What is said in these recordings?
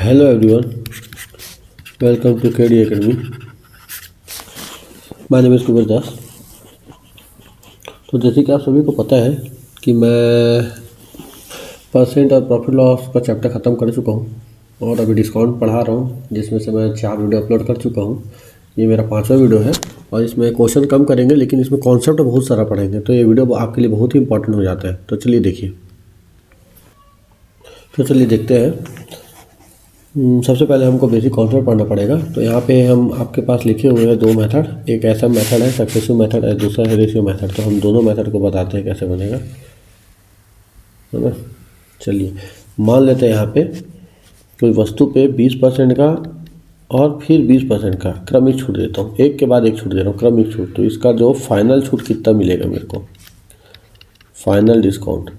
Hello everyone, welcome to KD academy. My name is Kuber Das. तो जैसे कि आप सभी को पता है कि मैं परसेंट और प्रॉफिट लॉस का चैप्टर ख़त्म कर चुका हूँ और अभी डिस्काउंट पढ़ा रहा हूँ, जिसमें से मैं 4 वीडियो अपलोड कर चुका हूँ। ये मेरा 5वां वीडियो है और इसमें क्वेश्चन कम करेंगे लेकिन इसमें कॉन्सेप्ट बहुत सारा पढ़ेंगे, तो ये वीडियो आपके लिए बहुत ही इंपॉर्टेंट हो जाता है। तो चलिए देखिए, देखते हैं। सबसे पहले हमको बेसिक कॉन्सेप्ट पढ़ना पड़ेगा। तो यहाँ पे हम आपके पास लिखे हुए हैं 2 मेथड। एक ऐसा मेथड है सक्सेसिव मेथड और दूसरा है रेशियो मेथड। तो हम दोनों मेथड को बताते हैं कैसे बनेगा, है ना। चलिए मान लेते हैं यहाँ पे कोई वस्तु पे 20% का और फिर 20% का क्रमिक छूट देता हूँ, एक के बाद एक छूट दे रहा हूँ, क्रमिक छूट। तो इसका जो फाइनल छूट कितना मिलेगा मेरे को, फाइनल डिस्काउंट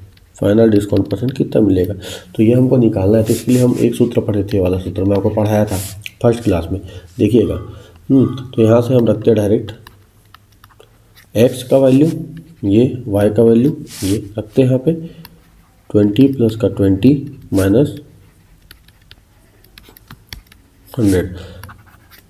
परसेंट कितना मिलेगा, तो ये हमको निकालना है। तो इसके लिए हम एक सूत्र पढ़े थे, वाला सूत्र मैं आपको पढ़ाया था फर्स्ट क्लास में, देखिएगा। तो यहाँ से हम रखते हैं डायरेक्ट x का वैल्यू ये, y का वैल्यू ये रखते हैं यहाँ पे। 20 प्लस का 20 माइनस 100।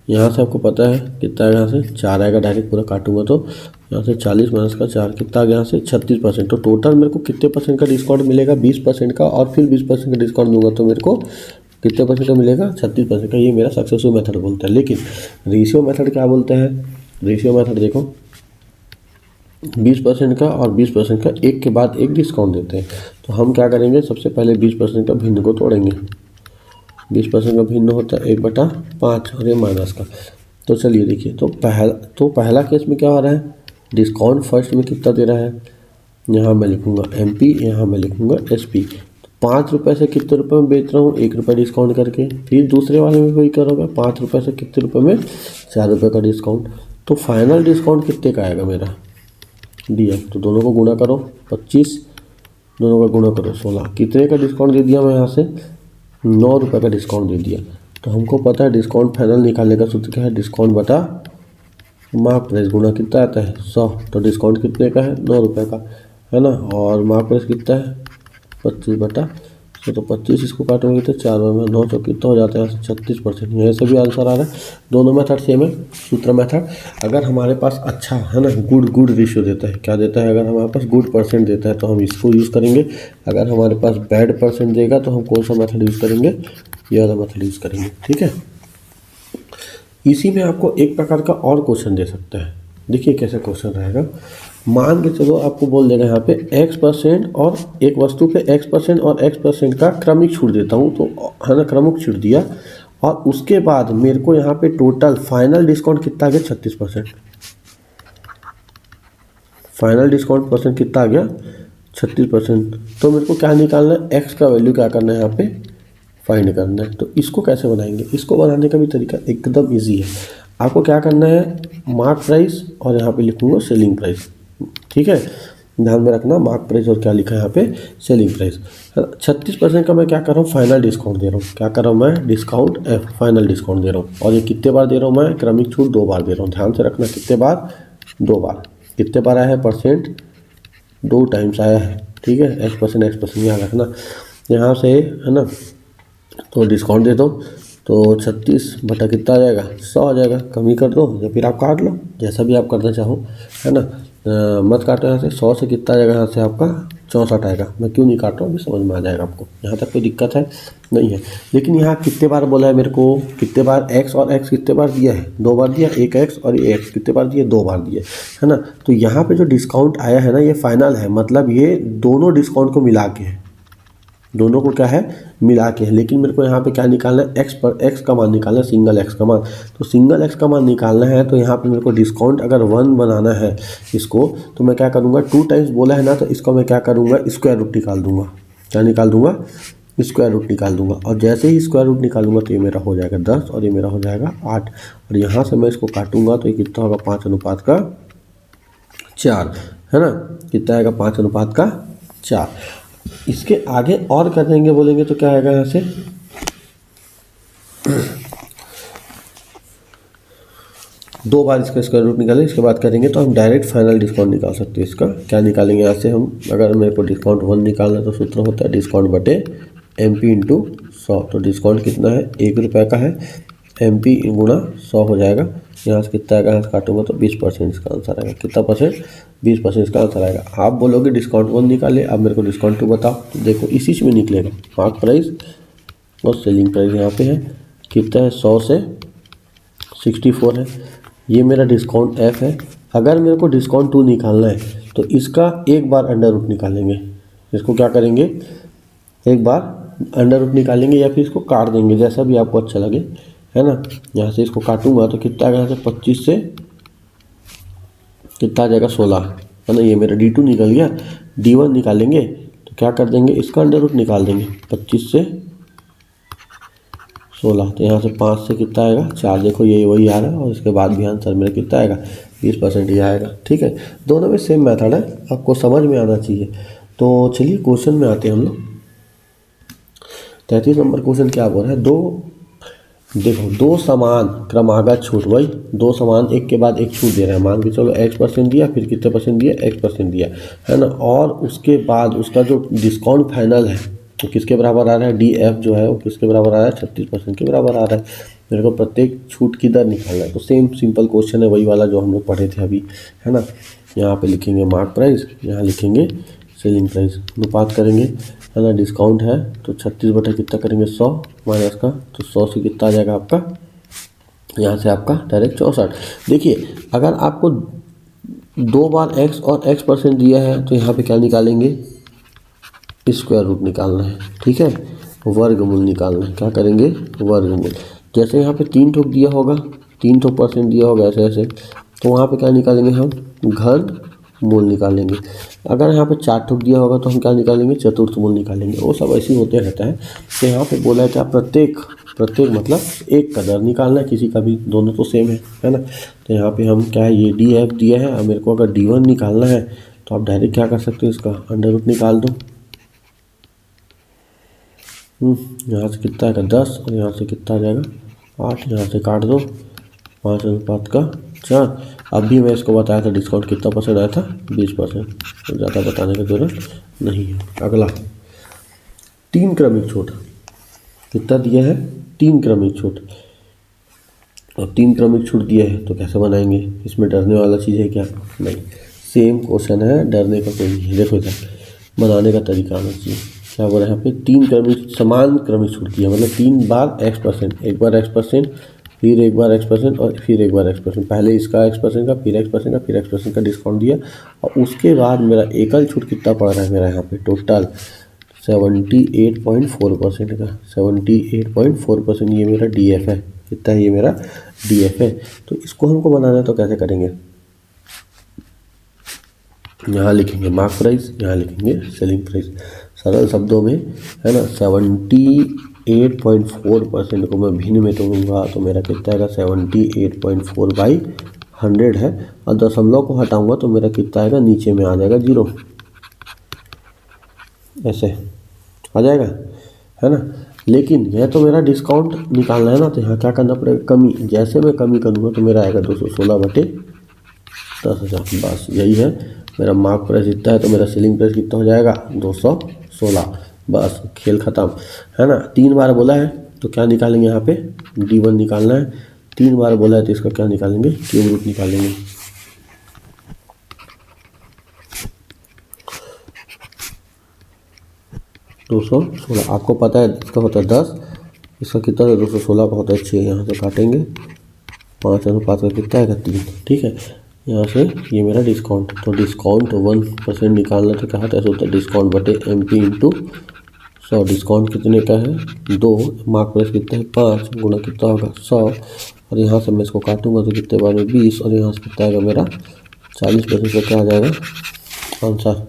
यहाँ से आपको पता है कितना आएगा, यहाँ से 4 आएगा, डायरेक्ट पूरा काटूंगा तो यहाँ से 40 माइनस का 4 कितना आ गया, यहाँ से 36%। तो टोटल मेरे को कितने परसेंट का डिस्काउंट मिलेगा, 20% का, और फिर 20% का डिस्काउंट दूंगा तो मेरे को कितने परसेंट का मिलेगा, 36% का। ये मेरा सक्सेसफुल मेथड बोलता है। लेकिन रेशियो मेथड क्या बोलता है, रेशियो मेथड देखो 20% का और 20% का एक के बाद एक डिस्काउंट देते हैं। तो हम क्या करेंगे, सबसे पहले 20% का भिन्न को तोड़ेंगे। 20% का भिन्न होता है 1/5 और ये माइनस का। तो चलिए देखिए, तो पहला केस में क्या हो रहा है, डिस्काउंट फर्स्ट में कितना दे रहा है, यहाँ मैं लिखूँगा MP, यहाँ मैं लिखूँगा SP। तो 5 रुपये से कितने रुपए में बेच रहा हूँ, 1 रुपये डिस्काउंट करके। फिर दूसरे वाले में वही करोगे, 5 रुपये से कितने रुपये में, 4 रुपये का डिस्काउंट। तो फाइनल डिस्काउंट कितने का आएगा मेरा, दिया। तो दोनों को गुणा करो, 25, दोनों का गुणा करो 16। कितने का डिस्काउंट दे दिया मैं यहाँ से, 9 रुपये का डिस्काउंट दे दिया। तो हमको पता है डिस्काउंट फाइनल निकालने का सूत्र क्या है, डिस्काउंट बटा मार्क प्राइस गुणा कितना आता है 100। तो डिस्काउंट कितने का है, 9 रुपये का, है ना। और मार्क प्राइस कितना है 25/100। तो 25 इसको काटोगे तो 4 में 9 तो कितना हो जाता है, यहाँ से 36%। यहाँ से भी आंसर आ रहा है। दोनों मेथड सेम है, सूत्र मेथड। अगर हमारे पास अच्छा है ना, गुड रेशियो देता है, क्या देता है, अगर हमारे पास गुड परसेंट देता है तो हम इसको यूज़ करेंगे। अगर हमारे पास बैड परसेंट देगा तो हम कौन सा मेथड यूज़ करेंगे, ये वाला मेथड यूज़ करेंगे, ठीक है। इसी में आपको एक प्रकार का और क्वेश्चन दे सकता है। देखिए कैसे क्वेश्चन रहेगा। मान के चलो आपको बोल देगा यहाँ पे X% और एक वस्तु पे X% और X% का क्रमिक छूट देता हूँ, तो है ना, क्रमिक छूट दिया। और उसके बाद मेरे को यहाँ पे टोटल फाइनल डिस्काउंट कितना आ गया, 36%। फाइनल डिस्काउंट परसेंट कितना आ गया, 36%। तो मेरे को क्या निकालना है, X का वैल्यू क्या करना है, यहाँ पे फाइंड करना है। तो इसको कैसे बनाएंगे, इसको बनाने का भी तरीका एकदम इजी है। आपको क्या करना है, मार्क प्राइस और यहाँ पे लिखूंगा सेलिंग प्राइस, ठीक है। ध्यान में रखना, मार्क प्राइस और क्या लिखा है यहाँ पे, सेलिंग प्राइस। 36% का मैं क्या कर रहा हूँ, फाइनल डिस्काउंट दे रहा हूँ। क्या कर रहा हूँ मैं, डिस्काउंट फाइनल डिस्काउंट दे रहा हूँ। और ये कितने बार दे रहा हूँ मैं, क्रमिक छूट 2 बार दे रहा हूँ। ध्यान से रखना, कितने बार, 2 बार। कितने बार आया है, परसेंट 2 टाइम्स आया है, ठीक है। X% यहाँ रखना, यहाँ से, है ना। तो डिस्काउंट दे दो तो 36 बटा कितना आ जाएगा, 100 आ जाएगा। कमी कर दो या फिर आप काट लो, जैसा भी आप करना चाहो, है ना। मत काटो, यहाँ से 100 से कितना आ जाएगा, यहाँ से आपका 64 आएगा। मैं क्यों नहीं काट रहा हूँ, अभी समझ में आ जाएगा आपको। यहाँ तक कोई दिक्कत है नहीं है। लेकिन यहाँ कितने बार बोला है मेरे को, कितने बार X और X कितने बार दिया है, 2 बार दिया। एक X और ये X कितने बार दिए, 2 बार दिए, है ना। तो यहाँ पे जो डिस्काउंट आया है ना, ये फाइनल है, मतलब ये दोनों डिस्काउंट को मिला के है, दोनों को क्या है, मिला के है। लेकिन मेरे को यहाँ पे क्या निकालना है, X का मान निकालना है, सिंगल X का मान। तो सिंगल X का मान निकालना है, तो यहाँ पे मेरे को डिस्काउंट अगर 1 बनाना है इसको, तो मैं क्या करूँगा, 2 टाइम्स बोला है ना, तो इसको मैं क्या करूँगा, स्क्वायर रूट निकाल दूंगा। क्या निकाल दूंगा, स्क्वायर रूट निकाल दूंगा। और जैसे ही स्क्वायर रूट निकालूंगा तो ये मेरा हो जाएगा 10 और ये मेरा हो जाएगा 8। और यहाँ से मैं इसको काटूंगा तो ये कितना होगा, 5:4, है ना। कितना आएगा, 5:4। इसके आगे और कर देंगे बोलेंगे तो क्या आएगा, यहाँ से 2 बार इसका स्क्वायर रूट निकालें, इसके बाद करेंगे तो हम डायरेक्ट फाइनल डिस्काउंट निकाल सकते हैं। इसका क्या निकालेंगे, यहाँ से हम, अगर मेरे को डिस्काउंट 1 निकालना है तो सूत्र होता है डिस्काउंट बटे MP × 100, तो डिस्काउंट कितना है, 1 रुपये का है, MP गुणा 100 हो जाएगा। यहाँ से कितना आएगा, यहाँ से काटूंगा तो 20% इसका आंसर आएगा। कितना परसेंट, 20% इसका आंसर आएगा। आप बोलोगे डिस्काउंट 1 निकाले, अब मेरे को डिस्काउंट 2 बताओ, तो देखो इसी में निकलेगा। मार्क प्राइस और सेलिंग प्राइस यहाँ पे है, कितना है, 100 से 64 है। ये मेरा डिस्काउंट F है। अगर मेरे को डिस्काउंट 2 निकालना है तो इसका एक बार अंडर रूट निकालेंगे। इसको क्या करेंगे, एक बार अंडर रूट निकालेंगे या फिर इसको काट देंगे, जैसा भी आपको अच्छा लगे, है ना। यहाँ से इसको काटूंगा तो कितना आएगा, यहाँ से 25 से कितना आ जाएगा, 16, है ना। ये मेरा D2 निकल गया। D1 निकालेंगे तो क्या कर देंगे, इसका अंडर रूट निकाल देंगे, 25 से 16, तो यहाँ से 5 से कितना आएगा, 4। देखो ये वही आ रहा है और इसके बाद भी आंसर मेरा कितना आएगा, 20% ही आएगा। ठीक है, दोनों में सेम मेथड है, आपको समझ में आना चाहिए। तो चलिए क्वेश्चन में आते हैं हम लोग। 33 नंबर क्वेश्चन क्या बोल रहा है, देखो 2 समान क्रमागत छूट, वही 2 समान एक के बाद एक छूट दे रहे हैं। मान के चलो X% दिया, फिर कितने परसेंट दिया, X% दिया, है ना। और उसके बाद उसका जो डिस्काउंट फाइनल है तो किसके बराबर आ रहा है, DF जो है वो किसके बराबर आ रहा है, 36% के बराबर आ रहा है। मेरे को प्रत्येक छूट की दर निकालना है। तो सेम सिंपल क्वेश्चन है, वही वाला जो हम लोग पढ़े थे अभी, है ना। यहाँ पे लिखेंगे मार्क प्राइस, यहाँ लिखेंगे सेलिंग प्राइस, अनुपात करेंगे, है ना। डिस्काउंट है तो 36 बटा कितना करेंगे, 100 माइनस का, तो 100 से कितना आ जाएगा आपका, यहाँ से आपका डायरेक्ट 64। देखिए अगर आपको 2 बार X और X% दिया है तो यहाँ पे क्या निकालेंगे, स्क्वायर रूट निकालना है। ठीक है, वर्गमूल निकालना है। क्या करेंगे, वर्गमूल। जैसे यहाँ पे 3 ठोक दिया होगा, 3 ठोक % दिया होगा ऐसे ऐसे, तो वहाँ पे क्या निकालेंगे हम, घन मूल निकालेंगे। अगर यहाँ पे 4 ठोक दिया होगा तो हम क्या निकालेंगे, चतुर्थ मूल निकालेंगे। वो सब ऐसे ही होते रहता है। तो यहाँ पे बोला है कि आप प्रत्येक मतलब एक का दर निकालना है, किसी का भी, दोनों तो सेम है ना। तो यहाँ पे हम क्या है, ये DF दिया है, अब मेरे को अगर D1 निकालना है तो आप डायरेक्ट क्या कर सकते हो, इसका अंडर रूट निकाल दो। यहाँ से कितना आएगा, 10, और यहाँ से कितना आ जाएगा, 8। यहाँ से काट दो, 5 अनुपात का 4। अभी मैं इसको बताया था डिस्काउंट कितना % आया था, 20%, तो ज़्यादा बताने की जरूरत नहीं है। अगला 3 क्रमिक छूट, कितना दिया है, 3 क्रमिक छूट। और 3 क्रमिक छूट दिया है तो कैसे बनाएंगे, इसमें डरने वाला चीज़ है क्या, नहीं। सेम क्वेश्चन है, डरने का कोई नहीं है। देखो इधर बनाने का तरीका आना चाहिए। क्या बोला यहाँ पे, 3 क्रमिक समान क्रमिक छूट दिया, मतलब 3 बार X%, एक बार X%, फिर एक बार X% और फिर एक बार X%। पहले इसका X% का, फिर X% का, फिर X% का डिस्काउंट दिया, और उसके बाद मेरा एकल छूट कितना पड़ रहा है, मेरा यहाँ पे टोटल 78.4% का, 78.4% ये मेरा DF है। कितना है, ये मेरा DF है। तो इसको हमको बनाना है तो कैसे करेंगे, यहाँ लिखेंगे मार्क प्राइस, यहाँ लिखेंगे सेलिंग प्राइस, सरल शब्दों में, है ना। 78.4% को मैं भिन्न में तोड़ूंगा तो मेरा कितना आएगा, 78.4 बाई 100 है, और दशमलव को हटाऊंगा तो मेरा कितना आएगा, नीचे में आ जाएगा 0, ऐसे आ जाएगा, है ना। लेकिन यह तो मेरा डिस्काउंट निकालना है ना, तो यहाँ क्या करना पड़ेगा, कमी। जैसे मैं कमी करूँगा तो मेरा आएगा 216 बटे 10,000। बस यही है मेरा मार्क प्राइस इतना है, तो मेरा सेलिंग प्राइस कितना हो जाएगा, 216। बस खेल ख़त्म, है ना। 3 बार बोला है तो क्या निकालेंगे, यहाँ पे D1 निकालना है। 3 बार बोला है तो इसका क्या निकालेंगे, क्यूब रूट निकालेंगे। दो 216 आपको पता है इसका होता है 10, इसका कितना है 216, बहुत अच्छी है। यहाँ से काटेंगे, 5 अनुपात का कितना है, 3। ठीक है, यहाँ से ये मेरा डिस्काउंट, तो डिस्काउंट 1% निकालना तो क्या होता है, ऐसा होता है डिस्काउंट बटे MP इंटू 100। डिस्काउंट कितने का है, 2, मार्क प्राइस कितना है, 5 गुना कितना होगा, 100, और यहाँ से मैं इसको काटूंगा तो कितने बार में 20, और यहाँ से कितना आएगा मेरा 40% का क्या आ जाएगा आंसर।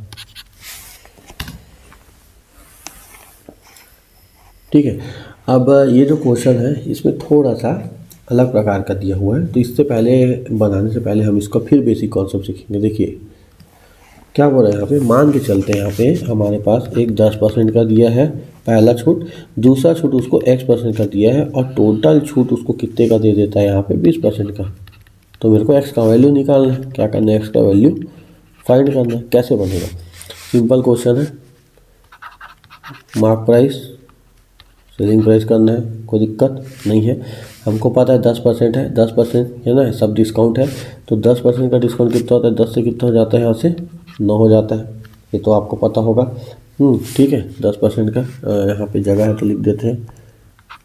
ठीक है, अब ये जो क्वेश्चन है इसमें थोड़ा सा अलग प्रकार का दिया हुआ है, तो इससे पहले बनाने से पहले हम इसका फिर बेसिक कॉन्सेप्ट सीखेंगे। देखिए क्या बोल रहा है यहाँ पे, मान के चलते हैं यहाँ पे हमारे पास एक 10% का दिया है पहला छूट, दूसरा छूट उसको X% का दिया है, और टोटल छूट उसको कितने का दे देता है, यहाँ पे 20% का। तो मेरे को X का वैल्यू निकालना है। क्या करना है, X का वैल्यू फाइंड करना है। कैसे बनेगा, सिंपल क्वेश्चन है, मार्क प्राइस सेलिंग प्राइस करना है, कोई दिक्कत नहीं है। हमको पता है 10% है, 10% है ना, सब डिस्काउंट है। तो 10% का डिस्काउंट कितना होता है, 10 से कितना हो जाता है, यहाँ से 9 हो जाता है। ये तो आपको पता होगा। ठीक है, 10% का यहाँ पे जगह है तो लिख देते हैं।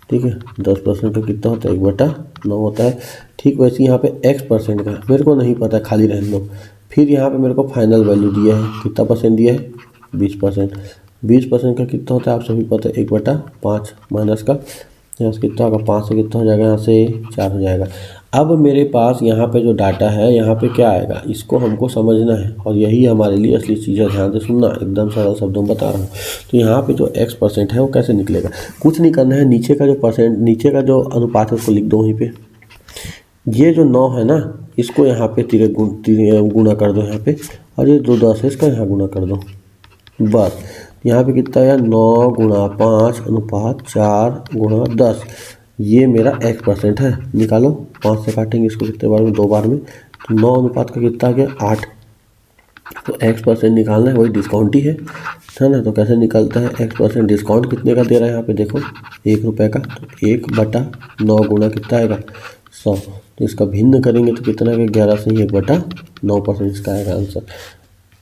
ठीक है, 10% का कितना होता है, 1/9 होता है। ठीक वैसे यहाँ पे x% का मेरे को नहीं पता, खाली रहने दो। फिर यहाँ पे मेरे को फाइनल वैल्यू दिया है, कितना परसेंट दिया है, 20%। 20% का कितना होता है, आप सभी पता है, 1/5 माइनस का यहाँ से कितना होगा, 5 से कितना हो जाएगा, यहाँ से 4 हो जाएगा। अब मेरे पास यहाँ पे जो डाटा है, यहाँ पे क्या आएगा, इसको हमको समझना है और यही हमारे लिए असली चीज़ है। ध्यान से सुनना, एकदम सरल शब्दों में बता रहा हूँ। तो यहाँ पे जो x% है वो कैसे निकलेगा, कुछ नहीं करना है, नीचे का जो परसेंट, नीचे का जो अनुपात है उसको लिख दो वहीं पे। ये जो 9 है ना, इसको यहाँ पे गुना कर दो यहाँ पे, और ये जो 10 है इसका यहाँ गुना कर दो, बस। यहाँ पे कितना है, 9 गुणा 5 अनुपात 4 गुणा 10, ये मेरा x% है। निकालो, 5 से काटेंगे इसको कितने बार में, 2 बार में, तो 9 अनुपात का कितना आ गया, 8। तो x% निकालना है, वही डिस्काउंट ही है ना। तो कैसे निकलता है, x% डिस्काउंट कितने का दे रहा है यहाँ पे देखो, 1 रुपये का। तो 1/9 गुणा कितना आएगा, 100। तो इसका भिन्न करेंगे तो कितना आएगा, 11 से ही 1/9% इसका आएगा आंसर।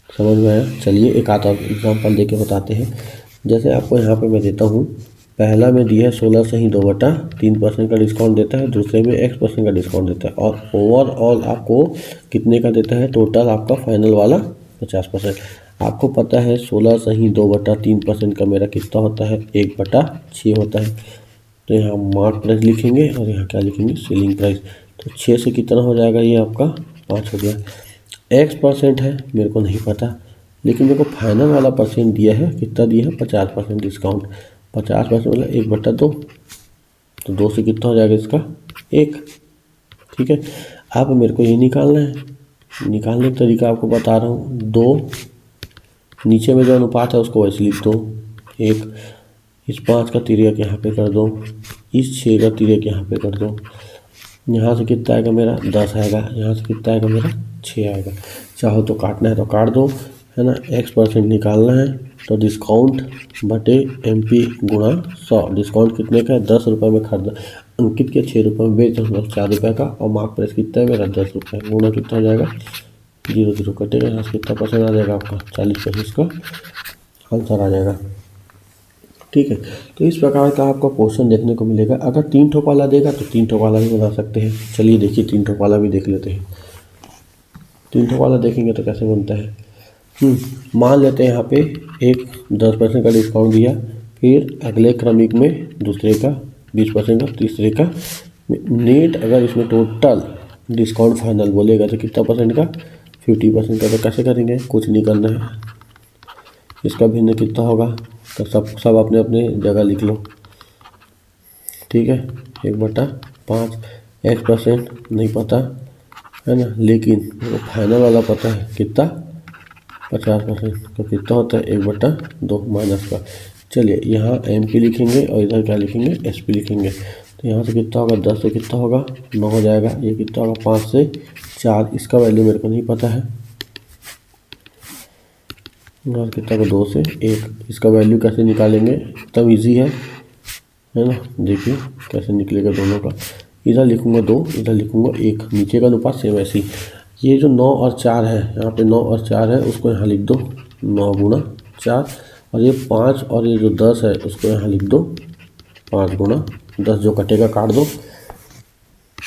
समझ में आया। चलिए एक आधा एग्जाम्पल देके बताते हैं। जैसे आपको यहाँ पे मैं देता हूँ, पहला में दिया है 16 से ही 2/3% का डिस्काउंट देता है, दूसरे में x% का डिस्काउंट देता है, और ओवरऑल आपको कितने का देता है, टोटल आपका फाइनल वाला 50%। आपको पता है 16 से ही 2/3% का मेरा कितना होता है, 1/6 होता है। तो यहाँ मार्क प्राइस लिखेंगे और यहाँ क्या लिखेंगे, सेलिंग प्राइस। तो 6 से कितना हो जाएगा, ये आपका 5 हो गया। x% है, मेरे को नहीं पता, लेकिन मेरे को फाइनल वाला परसेंट दिया है, कितना दिया है, 50% डिस्काउंट। 50% मतलब 1/2, तो 2 से कितना हो जाएगा इसका, 1। ठीक है, अब मेरे को ये निकालना है। निकालने का तरीका आपको बता रहा हूँ, 2 नीचे में जो अनुपात है उसको वैसे लिख दो, 1। इस 5 का तिर्यक यहाँ पे कर दो, इस 6 का तिर्यक यहाँ पे कर दो। यहाँ से कितना आएगा मेरा, 10 आएगा, यहाँ से कितना आएगा मेरा, 6 आएगा। चाहो तो काटना है तो काट दो, है ना। x% निकालना है तो डिस्काउंट बटे MP गुणा 100। डिस्काउंट कितने का है, 10 रुपये में खरीदा, अंकित के 6 रुपये में बेच रहा हूँ, 4 रुपये का, और मार्क प्राइस कितना है मेरा, 10 रुपये। गुणा कितना हो जाएगा, 0 0 कटेगा, यहाँ से कितना परसेंट आ जाएगा आपका, 40% का आंसर आ जाएगा। ठीक है, तो इस प्रकार का आपको क्वेश्चन देखने को मिलेगा। अगर 3 ठोक वाला देगा तो 3 ठोक वाला भी बना सकते हैं। चलिए देखिए, 3 ठोक वाला भी देख लेते हैं। 3 ठोक वाला देखेंगे तो कैसे बनता है। मान लेते हैं यहाँ पे एक 10% का डिस्काउंट दिया, फिर अगले क्रमिक में दूसरे का 20% का, तीसरे का नेट, अगर इसमें टोटल डिस्काउंट फाइनल बोलेगा तो कितना परसेंट का, 50% का। तो कैसे करेंगे, कुछ नहीं करना है, इसका भिन्न कितना होगा, तो सब अपने अपने जगह लिख लो। ठीक है, 1/5। x% नहीं पता है ना, लेकिन वो फाइनल वाला पता है कितना, 50%। तो कितना होता है, 1/2 माइनस का। चलिए यहाँ MP लिखेंगे और इधर क्या लिखेंगे, SP लिखेंगे। तो यहाँ से कितना होगा, 10 से कितना होगा, 9 हो जाएगा। ये कितना होगा, 5 से 4, इसका वैल्यू मेरे को नहीं पता है। और कितना का, 2 से 1, इसका वैल्यू कैसे निकालेंगे, एकदम ईजी है ना। देखिए कैसे निकलेगा दोनों का, इधर लिखूँगा 2, इधर लिखूँगा 1, नीचे का अनुपात सेम ऐसे ही। ये जो 9 और 4 है, यहाँ पे 9 और 4 है, उसको यहाँ लिख दो 9 गुणा 4, और ये 5 और ये जो 10 है उसको यहाँ लिख दो 5 गुणा 10। जो कटेगा काट दो,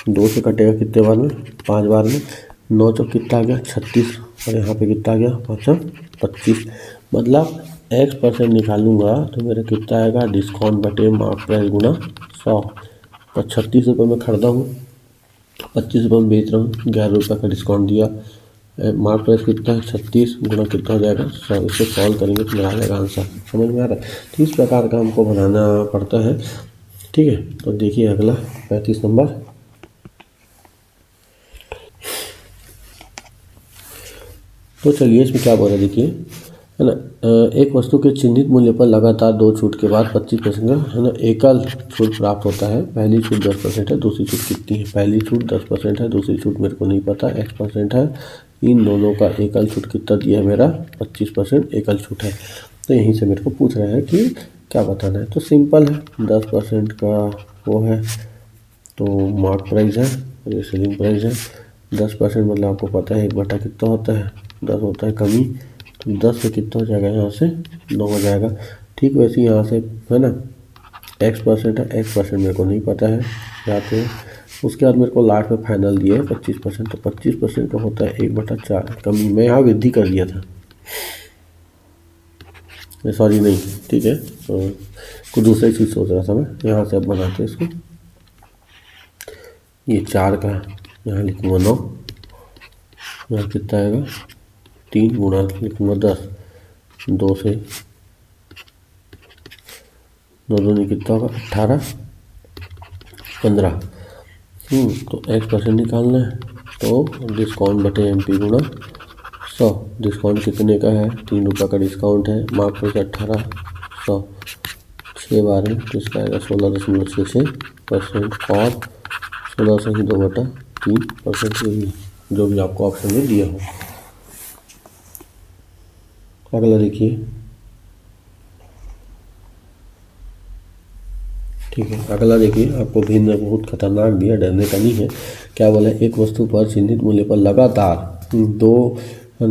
2 से कटेगा कितने बार में, 5 बार में। 9 चौक कितना आ गया, 36, और यहाँ पे कितना आ गया, 5 25। मतलब x% निकालूंगा तो मेरा कितना आएगा, डिस्काउंट बटे मार्क प्राइस गुणा 100। तो 36 रुपये में खरीदा हूँ, 25 रुपये में बेच रहा हूँ, 11 रुपये का डिस्काउंट दिया। मार्क प्राइस कितना है, 36 गुणा कितना हो जाएगा, 100। इसको सॉल्व करेंगे तो मेरा आ जाएगा आंसर। समझ में आ रहा है। तो इस प्रकार का हमको बनाना पड़ता है। ठीक है, तो देखिए अगला 35 नंबर। तो चलिए इसमें क्या बोला, देखिए है ना। एक वस्तु के चिन्हित मूल्य पर लगातार 2 छूट के बाद 25% का, है ना, एकल छूट प्राप्त होता है। पहली छूट 10% है, दूसरी छूट कितनी है, पहली छूट 10% है, दूसरी छूट मेरे को नहीं पता, x% है। इन दोनों का एकल छूट कितना दिया है, मेरा 25% एकल छूट है। तो यहीं से मेरे को पूछ रहा है कि क्या बताना है? तो सिंपल है, 10% का वो है तो मार्क प्राइस है और ये सेलिंग प्राइस है। 10% मतलब आपको पता है 1/, कितना होता है? 10 होता है कमी, तो 10 से कितना हो जाएगा? यहाँ से 9 हो जाएगा। ठीक वैसे ही यहाँ से है ना x% है, x% मेरे को नहीं पता है, यहाँ पे उसके बाद मेरे को लास्ट में फाइनल दिया है 25%, तो 25% का होता है 1/4 कमी। मैं यहाँ वृद्धि कर दिया था, सॉरी नहीं, ठीक है, कुछ दूसरी चीज़ सोच रहा था मैं। यहाँ से अब बनाते हैं इसको, ये 4 का यहाँ लिखूँगा 9, यहाँ कितना आएगा? 3 गुणा लिखूँगा 10, 2 से 2 दूनी कितना होगा? 18, 15। तो x% निकालना है, तो डिस्काउंट बटे MP गुणा 100। डिस्काउंट कितने का है? 3 रुपये का डिस्काउंट है, मार्क प्राइस 1800, 6 बार में तो इसका आएगा 16.66% और 16 से ही 2/3%, जो भी आपको ऑप्शन में दिया हो। अगला देखिए, ठीक है, अगला देखिए, आपको भिन्न बहुत खतरनाक दिया, डरने का नहीं है। क्या बोला? एक वस्तु पर चिन्हित मूल्य पर लगातार 2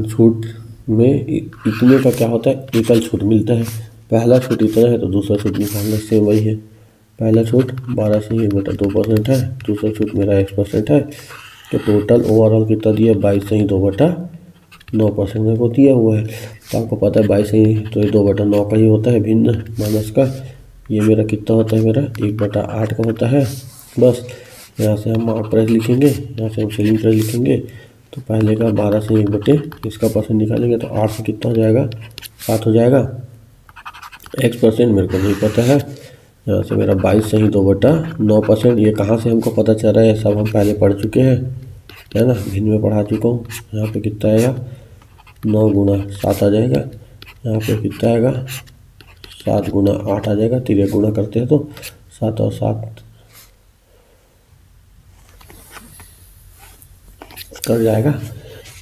छूट में इतने का क्या होता है? एकल छूट मिलता है। पहला छूट इतना है तो दूसरा छूट निकालना सेम वही है। पहला छूट 12 से 1/2% है, दूसरा छूट मेरा x% है, तो टोटल ओवरऑल कितना दिया? 22 से ही 2/9% मेरे को दिया हुआ है। तो आपको पता है 22 से ही तो ये 2/9 का ही होता है, भिन्न माइनस का। ये मेरा कितना होता है? मेरा 1/8 का होता है। बस यहाँ से हम मार्क प्राइस लिखेंगे, यहाँ से हम सेलिंग प्राइस लिखेंगे। तो पहले का 12 से 1/, इसका परसेंट निकालेंगे तो 8 से कितना हो जाएगा? 7 हो जाएगा। x% मेरे को नहीं पता है। यहाँ से मेरा 22 से ही 2/9%। ये कहाँ से हमको पता चल रहा है? सब हम पहले पढ़ चुके हैं, है ना, भिन्न में पढ़ा चुका हूँ। यहाँ पे कितना आएगा? 9 गुणा 7 आ जाएगा। यहाँ पे कितना आएगा? 7 गुणा 8 आ जाएगा। तिरक गुणा करते हैं तो 7 और 7 कर जाएगा।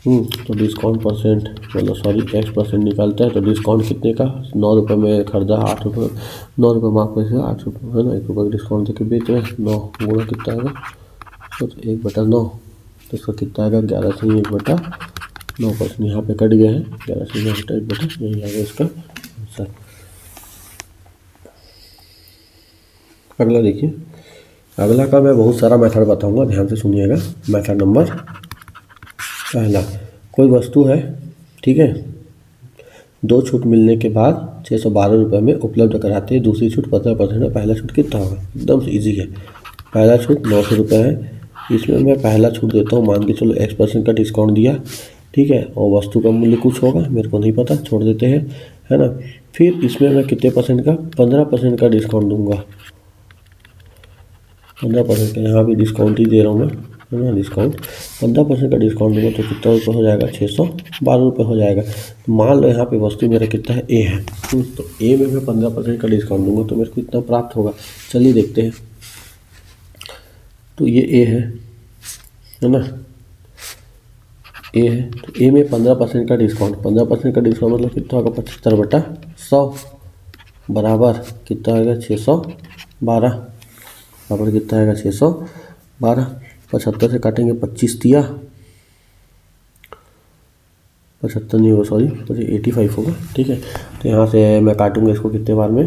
तो डिस्काउंट परसेंट मतलब सॉरी x% निकालता है तो डिस्काउंट कितने का? 9 रुपये में खरीदा, 8 रुपये, 9 रुपये मार्क पैसे 8 रुपये, है ना, 1 रुपये का डिस्काउंट देके बेच रहे हैं। 9 गुणा कितना आएगा? तो 1/9, तो इसका कितना आएगा? 11 से 1/9%। यहाँ पे कट गए हैं, 11 से 1/1, यही आएगा इसका आंसर। अगला देखिए, अगला का मैं बहुत सारा मेथड बताऊंगा, ध्यान से सुनिएगा। मेथड नंबर पहला, कोई वस्तु है, ठीक है, 2 छूट मिलने के बाद 612 रुपये में उपलब्ध कराते हैं। दूसरी छूट 15% है। पहला छूट कितना होगा? एकदम से ईजी है। पहला छूट 900 रुपये है, इसमें मैं पहला छूट देता हूँ, मान के चलो x% का डिस्काउंट दिया, ठीक है, और वस्तु का मूल्य कुछ होगा, मेरे को नहीं पता, छोड़ देते हैं, है ना। फिर इसमें मैं कितने परसेंट का? 15% का डिस्काउंट दूंगा। 15% का यहाँ भी डिस्काउंट ही दे रहा हूँ मैं, है ना, डिस्काउंट 15% का डिस्काउंट दूंगा तो कितना रुपये हो जाएगा? 612 रुपये हो जाएगा। तो मान लो यहाँ पे वस्तु मेरा कितना है? ए है, तो ए में मैं 15% का डिस्काउंट दूंगा तो मेरे को इतना प्राप्त होगा। चलिए देखते हैं। तो ये ए है ना, ए है, तो ए में 15% का डिस्काउंट, 15% का डिस्काउंट मतलब कितना होगा? 75/100 बराबर कितना आएगा? 612 बराबर कितना आएगा? 612। 75 से काटेंगे 25 दिया, 75 नहीं होगा, सॉरी, मुझे 85 होगा, ठीक है। तो यहाँ से मैं काटूंगा इसको कितने बार में?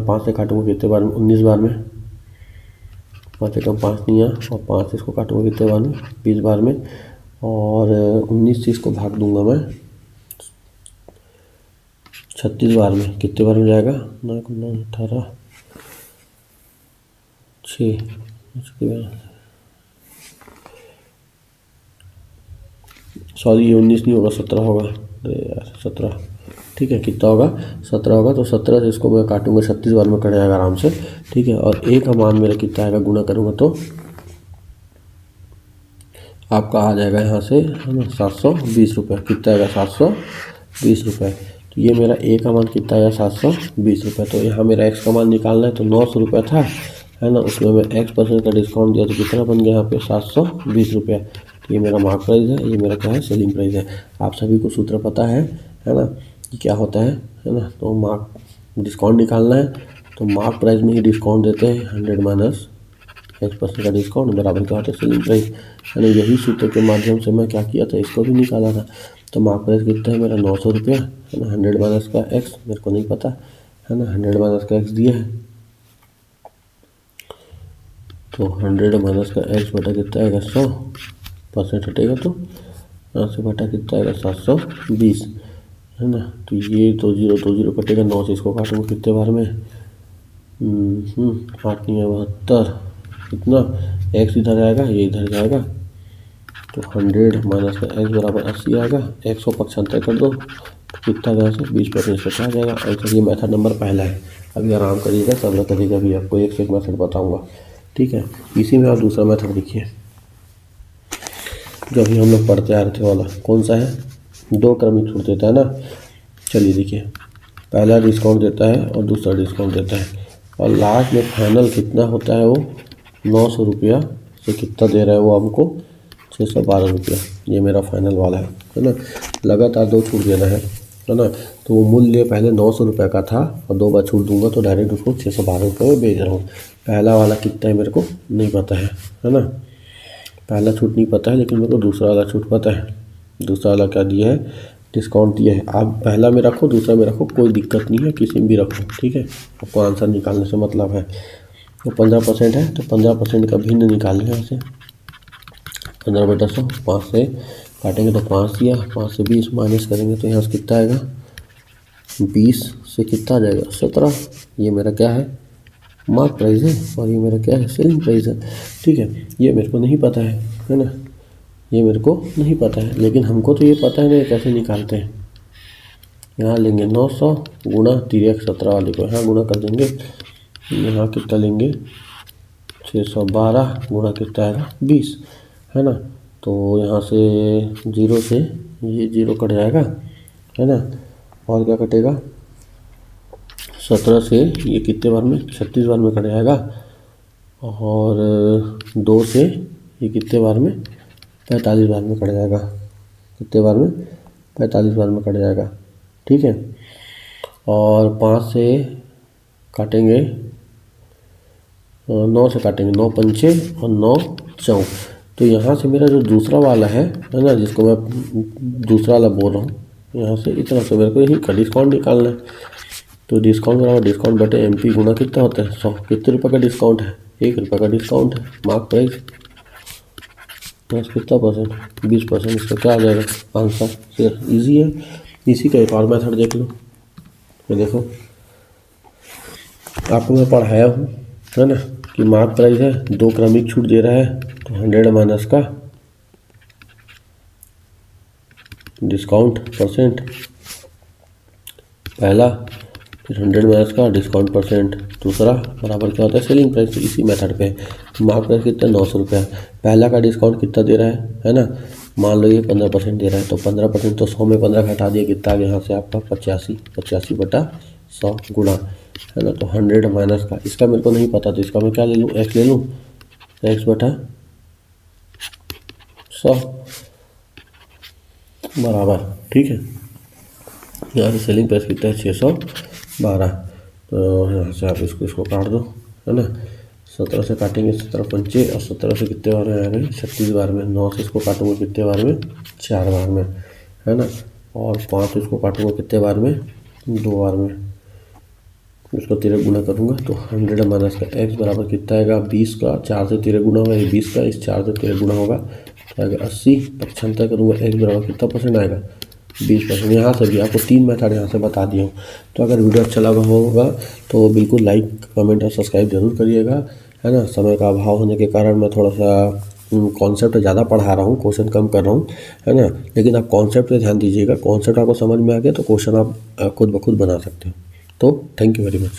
5 से काटूंगा कितने बार में? 19 बार में। 5 से कम 5 नहीं है, और 5 से इसको काटूंगा कितने बार में? 20 बार में। और 19 से इसको भाग दूंगा मैं 36 बार में। कितने बार में जाएगा? 9 9 18 6, सॉरी ये 19 नहीं होगा, 17 होगा। अरे यार 17, ठीक है, कितना होगा? 17 होगा। तो 17 से इसको मैं काटूंगा 36 बार में कट जाएगा आराम से, ठीक है। और ए का मान मेरा कितना आएगा? गुना करूँगा तो आपका आ जाएगा यहाँ से, है ना, 720 रुपये। कितना आएगा? 720 रुपये। तो ये मेरा ए का मान कितना आया? 720 रुपये। तो यहाँ मेरा एक्स का मान निकालना है, तो 900 रुपये था, है ना, उसमें मैं x% का डिस्काउंट दिया तो कितना बन गया यहाँ पे? 720 रुपये। तो ये मेरा मार्क प्राइस है, ये मेरा क्या है? सेलिंग प्राइस है। आप सभी को सूत्र पता है ना, कि क्या होता है ना। तो मार्क डिस्काउंट निकालना है तो मार्क प्राइस में ही डिस्काउंट देते हैं। 100 माइनस X% का डिस्काउंट बराबर क्या होता है सेलिंग प्राइस। यानी यही सूत्र के माध्यम से मैं क्या किया था, इसको भी निकाला था। तो मार्क प्राइस कितना है मेरा 900 रुपया है ना। 100 माइनस का X मेरे को नहीं पता है ना, 100 माइनस का X दिया है तो 100 माइनस का X बटा कितना आएगा 100% हटेगा तो यहाँ से बटा कितना आएगा 720 है ना। तो ये 20 कटेगा, 9 से इसको काटूंगा कितने बार में 8 नहीं 72 कितना X इधर आएगा ये इधर जाएगा तो 100 माइनस का X बराबर 80 आएगा। 100 को 75 कर दो तो कितना यहाँ से 20% इसका क्या जाएगा आंसर। ये मेथड नंबर पहला है। अभी आराम करिएगा, सब करिएगा भी, आपको एक से एक मेथड बताऊंगा, ठीक है। इसी में आप दूसरा मेथड देखिए जो अभी हम लोग पढ़ते आ रहे थे वाला, कौन सा है, 2 क्रमिक छूट देता है ना। चलिए देखिए, पहला डिस्काउंट देता है और दूसरा डिस्काउंट देता है और लास्ट में फाइनल कितना होता है वो 900 रुपया से कितना दे रहा है वो हमको 612 रुपया। ये मेरा फाइनल वाला है ना। लगातार 2 छूट देना है ना। तो वो मूल्य पहले 900 रुपये का था और 2 बार छूट दूंगा तो डायरेक्ट उसको 612 रुपये में बेच रहा हूँ। पहला वाला कितना है मेरे को नहीं पता है ना। पहला छूट नहीं पता है लेकिन मेरे को दूसरा वाला छूट पता है। दूसरा वाला क्या दिया है, डिस्काउंट दिया है। आप पहला में रखो दूसरा में रखो, कोई दिक्कत नहीं है, किसी में भी रखो, ठीक है। आपको आंसर निकालने से मतलब है। तो 15% है तो 15% का भिन्न निकाल लें यहाँ से। 15/100 5 से काटेंगे तो 5 दिया, 5 से 20 माइनस करेंगे तो यहाँ से कितना आएगा 20 से कितना आ जाएगा 17। ये मेरा क्या है मार्क प्राइस है और ये मेरा क्या है सेलिंग प्राइस है, ठीक है। ये मेरे को नहीं पता है ना, ये मेरे को नहीं पता है, लेकिन हमको तो ये पता है ना कैसे निकालते हैं। यहाँ लेंगे 900 गुणा 3x17 वाले को यहाँ गुणा कर देंगे। यहाँ कितना लेंगे 612 गुणा कितना आएगा 20 है ना। तो यहाँ से 0 से ये 0 कट जाएगा है ना। और क्या कटेगा 17 से ये कितने बार में 36 बार में कट जाएगा और 2 से ये कितने बार में 45 बार में कट जाएगा। कितने बार में 45 बार में कट जाएगा, ठीक है। और 5 से काटेंगे 9 से काटेंगे 9 पंचे और 9 चौं। तो यहाँ से मेरा जो दूसरा वाला है ना, जिसको मैं दूसरा वाला बोल रहा हूँ, यहाँ से इतना से मेरे को यही का डिस्काउंट निकालना है। तो डिस्काउंट बराबर डिस्काउंट बटे MP गुना कितना होता है 100। कितने रुपये का डिस्काउंट है 1 रुपये का डिस्काउंट है। मार्क प्राइस प्लस कितना परसेंट 20%, इसका क्या आ जाएगा आंसर। फिर ईजी है। इसी का एक और मेथड देख लो। ये देखो आपको मैं पढ़ाया हूँ है ना कि मार्क प्राइस है 2 क्रमिक छूट दे रहा है तो 100 माइनस का डिस्काउंट परसेंट पहला, फिर 100 माइनस का डिस्काउंट परसेंट दूसरा बराबर क्या होता है सेलिंग प्राइस। तो इसी मेथड पे मार्क प्राइस कितना 900 रुपया, पहला का डिस्काउंट कितना दे रहा है ना। मान लो ये 15% दे रहा है तो 15% तो 100 में 15 घटा दिया कितना आ गया यहाँ से आपका 85/100 गुणा है ना। तो 100 माइनस का इसका मेरे को नहीं पता तो इसका मैं क्या ले लूँ X ले लूँ, X/100 बराबर, ठीक है। यहाँ से सेलिंग प्राइस कितना है 612। तो यहाँ से आप इसको काट दो है ना। 17 से काटेंगे 17 पंचे और 17 से कितने बार में आ गए 36 बार में। 9 से इसको काटूंगा कितने बार में 4 बार में है ना। और 5 से इसको काटूंगा कितने बार में 2 बार में। इसको 13 गुना करूँगा तो 100 माइनस का X बराबर कितना आएगा 20 का 4 से 13 गुना होगा, ये 20 का इस 4 से 13 गुना होगा तो आएगा 80। 75 करूँगा X बराबर कितना परसेंट आएगा 20%। यहाँ से भी आपको 3 मेथड यहाँ से बता दिया हूँ। तो अगर वीडियो अच्छा लगा होगा तो बिल्कुल लाइक कमेंट और सब्सक्राइब जरूर करिएगा है ना। समय का अभाव होने के कारण मैं थोड़ा सा कॉन्सेप्ट ज़्यादा पढ़ा रहा हूँ, क्वेश्चन कम कर रहा हूँ है ना। लेकिन आप कॉन्सेप्ट पे ध्यान दीजिएगा, कॉन्सेप्ट आपको समझ में आ गया तो क्वेश्चन आप खुद ब खुद बना सकते हो। तो थैंक यू वेरी मच।